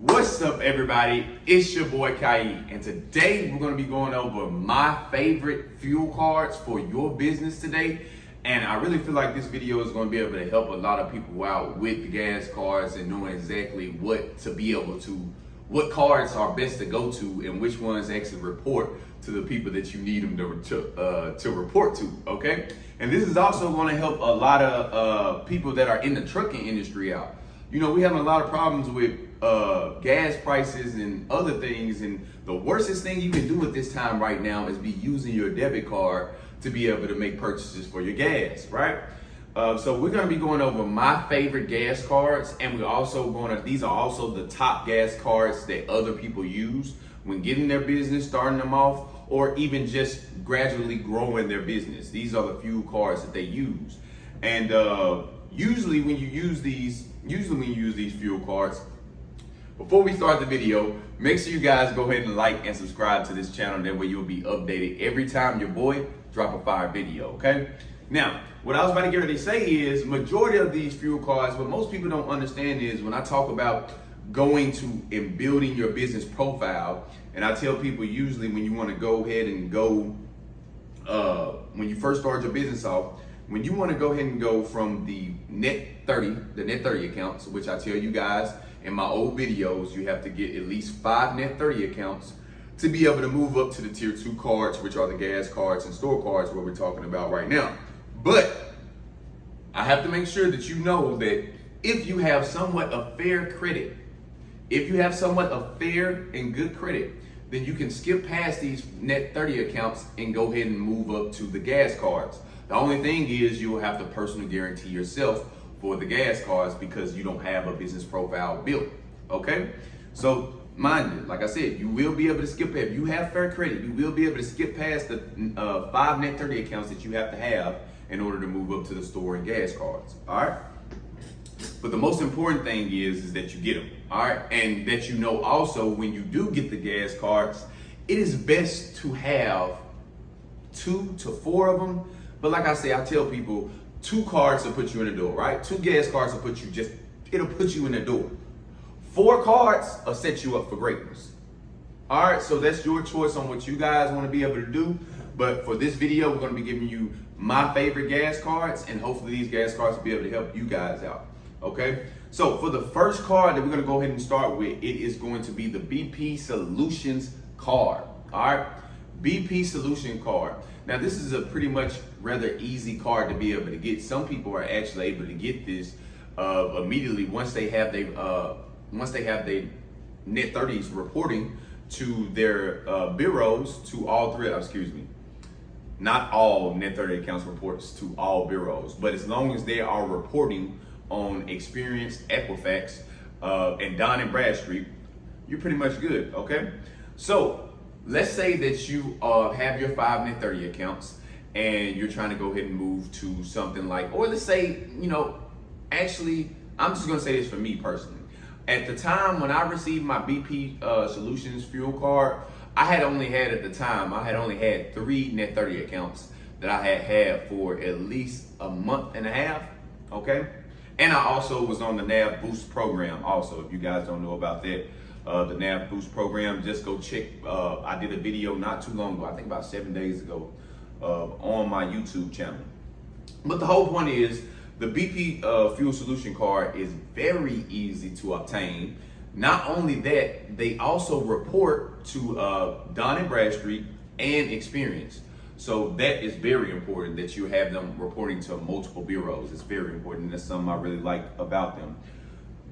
What's up, everybody? It's your boy Kai, and today we're going to be going over my favorite fuel cards for your business today. And I really feel like this video is going to be able to help a lot of people out with the gas cards and knowing exactly what cards are best to go to and which ones actually report to the people that you need them to report to. Okay, and this is also going to help a lot of people that are in the trucking industry out. You know, we having a lot of problems with gas prices and other things, and the worstest thing you can do at this time right now is be using your debit card to be able to make purchases for your gas, right? So we're going to be going over my favorite gas cards, and these are also the top gas cards that other people use when getting their business, starting them off, or even just gradually growing their business. These are the fuel cards that they use. And usually when you use these fuel cards, before we start the video, make sure you guys go ahead and like and subscribe to this channel. That way you'll be updated every time your boy drop a fire video, okay? Now, what I was about to get ready to say is, majority of these fuel cards, what most people don't understand is when I talk about going to and building your business profile, and I tell people usually when you want to go ahead and go, when you first start your business off, when you want to go ahead and go from the net 30 accounts, which I tell you guys in my old videos, you have to get at least 5 net 30 accounts to be able to move up to the tier 2 cards, which are the gas cards and store cards, what we're talking about right now. But I have to make sure that you know that if you have somewhat of fair credit, if you have somewhat of fair and good credit, then you can skip past these net 30 accounts and go ahead and move up to the gas cards. The only thing is you'll have to personally guarantee yourself for the gas cards because you don't have a business profile built, okay? So mind you, like I said, you will be able to skip past, if you have fair credit, you will be able to skip past the 5 net 30 accounts that you have to have in order to move up to the store and gas cards, all right? But the most important thing is that you get them, all right? And that you know also when you do get the gas cards, it is best to have 2 to 4 of them. But like I say, I tell people 2 cards will put you in the door, right? 2 gas cards will it'll put you in the door. 4 cards will set you up for greatness. All right, so that's your choice on what you guys want to be able to do. But for this video, we're going to be giving you my favorite gas cards, and hopefully these gas cards will be able to help you guys out, okay? So for the first card that we're going to go ahead and start with, it is going to be the BP Solutions card, all right? BP Solution card. Now this is a pretty much rather easy card to be able to get. Some people are actually able to get this immediately once they have their net 30s reporting to their bureaus, to all three. Not all net 30 accounts reports to all bureaus, but as long as they are reporting on Experience, Equifax, and Dun & Bradstreet, you're pretty much good, okay? So let's say that you have your 5 net 30 accounts and you're trying to go ahead and move to something like, or let's say, actually, I'm just gonna say this for me personally. At the time when I received my BP Solutions fuel card, I had only had 3 net 30 accounts that I had for at least a month and a half, okay? And I also was on the NAV Boost program also. If you guys don't know about that, the NAV Boost program, just go check. I did a video not too long ago, I think about 7 days ago, on my YouTube channel. But the whole point is, the BP Fuel Solution card is very easy to obtain. Not only that, they also report to Dun & Bradstreet and Experience. So that is very important that you have them reporting to multiple bureaus. It's very important. That's something I really like about them.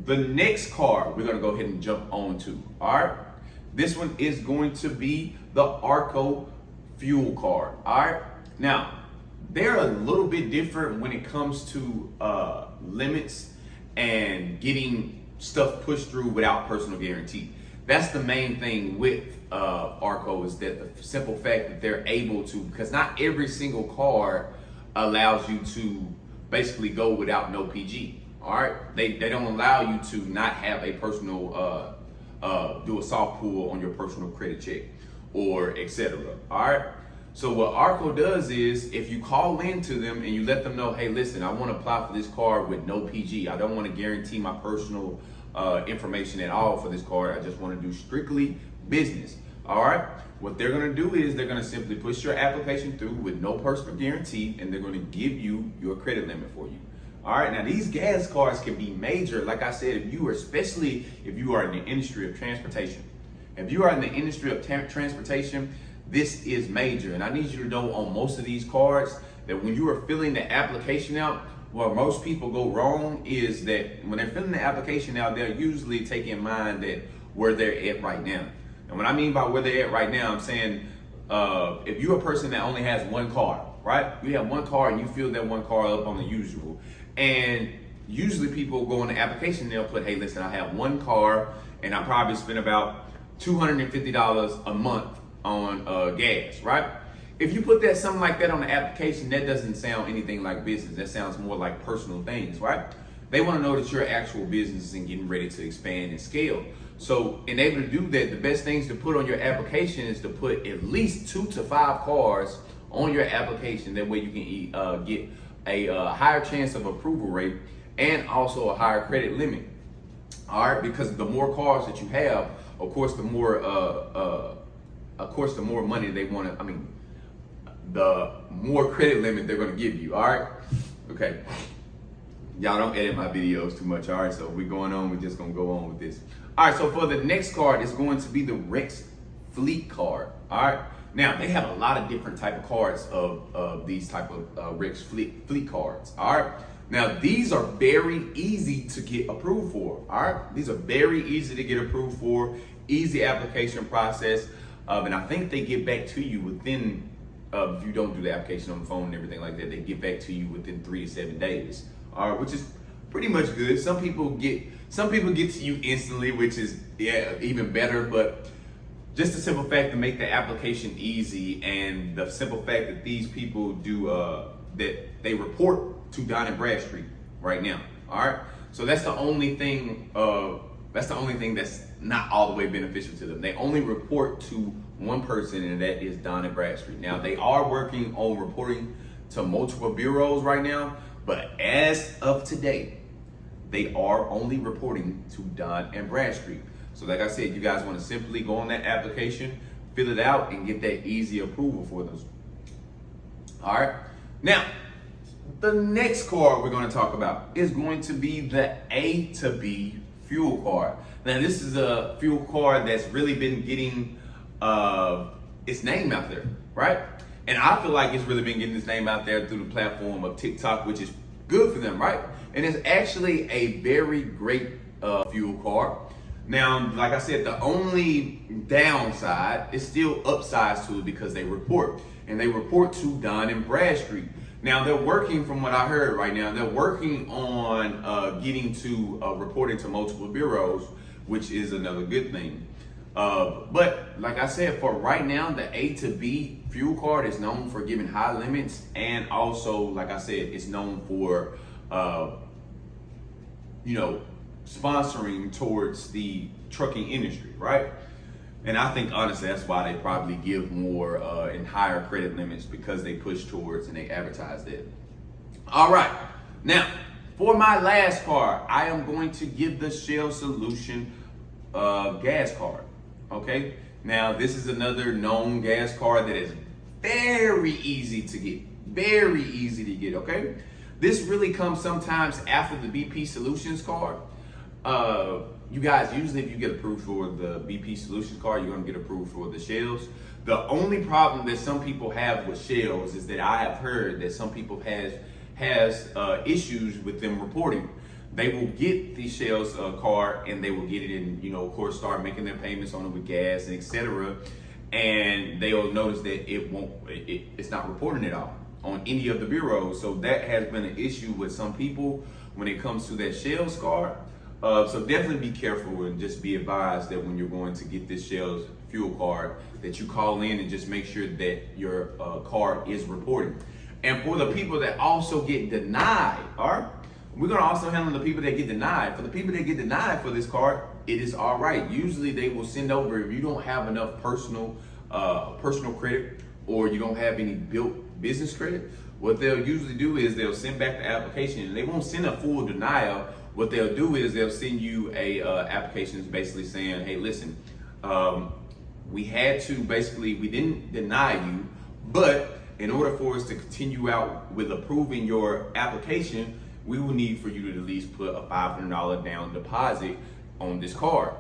The next card we're gonna go ahead and jump on to, all right? This one is going to be the Arco fuel card, all right? Now, they're a little bit different when it comes to limits and getting stuff pushed through without personal guarantee. That's the main thing with Arco, is that the simple fact that they're able to, because not every single card allows you to basically go without no PG. All right, they don't allow you to not have a personal do a soft pull on your personal credit check or etc. All right. So what Arco does is, if you call in to them and you let them know, hey, listen, I want to apply for this card with no PG. I don't want to guarantee my personal information at all for this card. I just want to do strictly business. All right. What they're going to do is they're going to simply push your application through with no personal guarantee, and they're going to give you your credit limit for you. All right. Now, these gas cards can be major. Like I said, especially if you are in the industry of transportation. If you are in the industry of transportation, this is major. And I need you to know on most of these cards that when you are filling the application out, where most people go wrong is that when they're filling the application out, they're usually taking in mind that where they're at right now. And what I mean by where they're at right now, I'm saying if you're a person that only has one car, right? You have one car and you fill that one car up on the usual. And usually people go on the application, they'll put, hey, listen, I have one car and I probably spend about $250 a month on gas, right? If you put something like that on the application, that doesn't sound anything like business. That sounds more like personal things, right? They want to know that you're actual business and getting ready to expand and scale. So in able to do that, the best things to put on your application is to put at least 2 to 5 cars on your application. That way you can get a higher chance of approval rate and also a higher credit limit. All right, because the more cars that you have, of course, the more money they want to. The more credit limit they're going to give you. All right, okay. Y'all don't edit my videos too much. All right, so we're going on. We're just going to go on with this. All right, so for the next card, it's going to be the Rex Fleet card. All right. Now, they have a lot of different type of cards of these type of Rex Fleet cards. All right. Now, these are very easy to get approved for. All right. These are very easy to get approved for. Easy application process. And I think they get back to you within, if you don't do the application on the phone and everything like that, they get back to you within 3 to 7 days. All right, which is pretty much good. Some people get to you instantly, which is even better. But just the simple fact to make the application easy, and the simple fact that these people do that they report to Dun & Bradstreet right now. All right, so that's the only thing. That's not all the way beneficial to them. They only report to one person, and that is Dun & Bradstreet. Now they are working on reporting to multiple bureaus right now, but as of today, they are only reporting to Dun & Bradstreet. So like I said, you guys want to simply go on that application, fill it out, and get that easy approval for those. All right. Now, the next card we're going to talk about is going to be the ATB Fuel card. Now, this is a fuel card that's really been getting its name out there, right? And I feel like it's really been getting its name out there through the platform of TikTok, which is good for them, right? And it's actually a very great fuel card. Now, like I said, the only downside is still upsides to it because they report. And they report to Dun & Bradstreet. Now, they're working, from what I heard right now, they're working on getting to reporting to multiple bureaus, which is another good thing. But like I said, for right now, the ATB Fuel card is known for giving high limits. And also, like I said, it's known for, sponsoring towards the trucking industry, right? And I think honestly that's why they probably give more and higher credit limits, because they push towards and they advertise that. All right, now for my last card, I am going to give the Shell Solution gas card. Okay, now this is another known gas card that is very easy to get. Okay, this really comes sometimes after the BP Solutions card. You guys, usually if you get approved for the BP Solutions card, you're going to get approved for the Shells. The only problem that some people have with Shells is that I have heard that some people has issues with them reporting. They will get the Shells card and they will get it and, of course, start making their payments on it with gas and etc. And they'll notice that it's not reporting at all on any of the bureaus. So that has been an issue with some people when it comes to that Shells card. So definitely be careful and just be advised that when you're going to get this Shell's fuel card, that you call in and just make sure that your card is reporting. And for the people that also get denied, all right, we're going to also handle the people that get denied. For the people that get denied for this card, it is all right. Usually they will send over, if you don't have enough personal credit or you don't have any built business credit, what they'll usually do is they'll send back the application, and they won't send a full denial. what they'll do is they'll send you a application basically saying, hey, listen, we didn't deny you, but in order for us to continue out with approving your application, we will need for you to at least put a $500 down deposit on this card.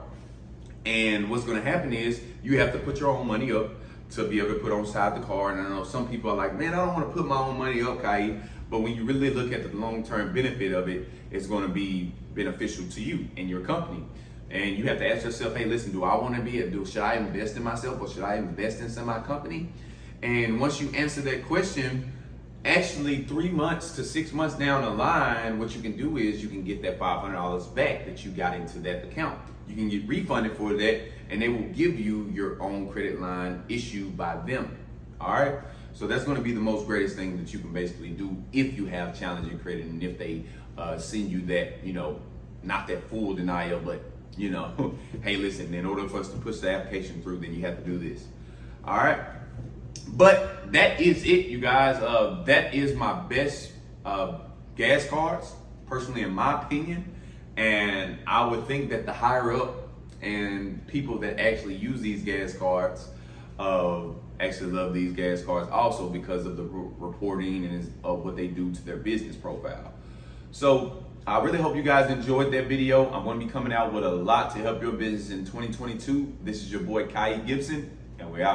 And what's going to happen is you have to put your own money up to be able to put on side the car. And I know some people are like, man, I don't want to put my own money up, Kai. But when you really look at the long-term benefit of it, it's going to be beneficial to you and your company. And you have to ask yourself, hey, listen, should I invest in myself or should I invest in my company? And once you answer that question, actually 3 months to 6 months down the line, what you can do is you can get that $500 back that you got into that account. You can get refunded for that, and they will give you your own credit line issued by them. All right. So that's going to be the most greatest thing that you can basically do if you have challenging credit, and if they send you that, not that full denial, but hey, listen, in order for us to push the application through, then you have to do this. All right. But that is it, you guys. That is my best gas cards, personally, in my opinion. And I would think that the higher up and people that actually use these gas cards actually love these gas cards also because of the reporting and of what they do to their business profile. So I really hope you guys enjoyed that video. I'm going to be coming out with a lot to help your business in 2022. This is your boy Kai Gibson, and we're out.